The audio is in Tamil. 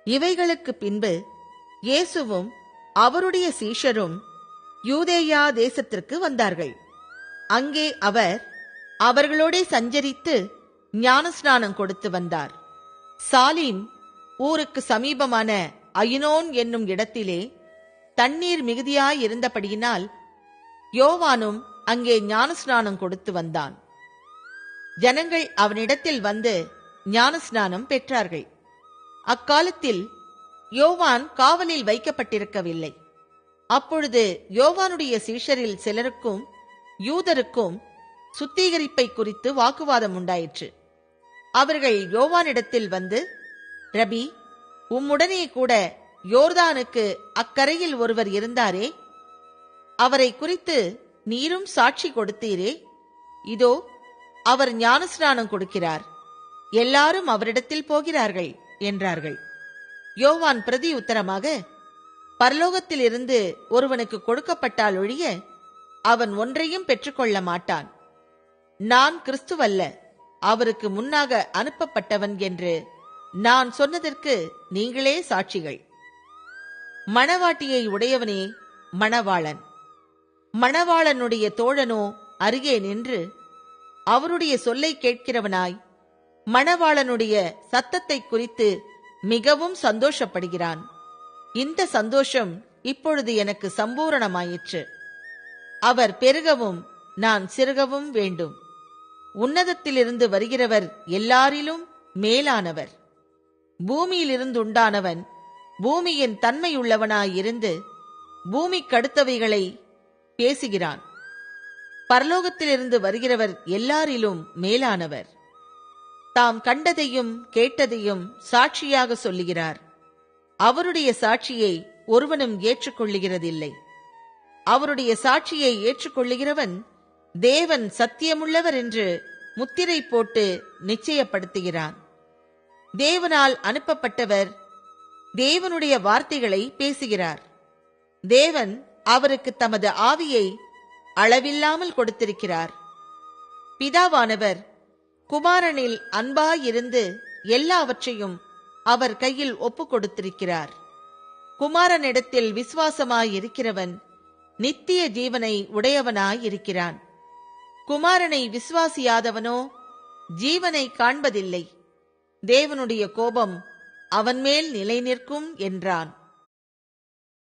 இவைகளுக்கு பின்பு இயேசுவும் அவருடைய சீஷரும் யூதேயா தேசத்திற்கு வந்தார்கள். அங்கே அவர் அவர்களோடே சஞ்சரித்து ஞானஸ்நானம் கொடுத்து வந்தார். சாலீம் ஊருக்கு சமீபமான அயினோன் என்னும் இடத்திலே தண்ணீர் மிகுதியாயிருந்தபடியினால் யோவானும் அங்கே ஞானஸ்நானம் கொடுத்து வந்தான். ஜனங்கள் அவனிடத்தில் வந்து ஞானஸ்நானம் பெற்றார்கள். அக்காலத்தில் யோவான் காவலில் வைக்கப்பட்டிருக்கவில்லை. அப்பொழுது யோவானுடைய சீஷரில் சிலருக்கும் யூதருக்கும் சுத்திகரிப்பை குறித்து வாக்குவாதம் உண்டாயிற்று. அவர்கள் யோவானிடத்தில் வந்து, ரபி, உம்முடனே கூட யோர்தானுக்கு அக்கரையில் ஒருவர் இருந்தாரே, அவரை குறித்து நீரும் சாட்சி கொடுத்தீரே, இதோ அவர் ஞானஸ்நானம் கொடுக்கிறார், எல்லாரும் அவரிடத்தில் போகிறார்கள் என்றார்கள். யோவான் பிரதி உத்தரமாக, பரலோகத்திலிருந்து ஒருவனுக்கு கொடுக்கப்பட்டால் ஒழிய அவன் ஒன்றையும் பெற்றுக்கொள்ள மாட்டான். நான் கிறிஸ்துவல்ல, அவருக்கு முன்னாக அனுப்பப்பட்டவன் என்று நான் சொன்னதற்கு நீங்களே சாட்சிகள். மணவாட்டியை உடையவனே மணவாளன். மணவாளனுடைய தோழனோ அருகே நின்று அவருடைய சொல்லை கேட்கிறவனாய் மணவாளனுடைய சத்தத்தை குறித்து மிகவும் சந்தோஷப்படுகிறான். இந்த சந்தோஷம் இப்பொழுது எனக்கு சம்பூரணமாயிற்று. அவர் பெருகவும் நான் சிறுகவும் வேண்டும். உன்னதத்திலிருந்து வருகிறவர் எல்லாரிலும் மேலானவர். பூமியிலிருந்து உண்டானவன் பூமியின் தன்மையுள்ளவனாயிருந்து பூமிக்கடுத்தவைகளை பேசுகிறான். பரலோகத்திலிருந்து வருகிறவர் எல்லாரிலும் மேலானவர். தாம் கண்டதையும் கேட்டதையும் சாட்சியாக சொல்லுகிறார். அவருடைய சாட்சியை ஒருவனும் ஏற்றுக்கொள்ளுகிறதில்லை. அவருடைய சாட்சியை ஏற்றுக்கொள்ளுகிறவன் தேவன் சத்தியமுள்ளவர் என்று முத்திரை போட்டு நிச்சயப்படுத்துகிறான். தேவனால் அனுப்பப்பட்டவர் தேவனுடைய வார்த்தைகளை பேசுகிறார். தேவன் அவருக்கு தமது ஆவியை அளவில்லாமல் கொடுத்திருக்கிறார். பிதாவானவர் குமாரனில் அன்பாயிருந்து எல்லாவற்றையும் அவர் கையில் ஒப்பு கொடுத்திருக்கிறார். குமாரனிடத்தில் விசுவாசமாயிருக்கிறவன் நித்திய ஜீவனை உடையவனாயிருக்கிறான். குமாரனை விசுவாசியாதவனோ ஜீவனை காண்பதில்லை. தேவனுடைய கோபம் அவன் மேல் நிலை நிற்கும் என்றான்.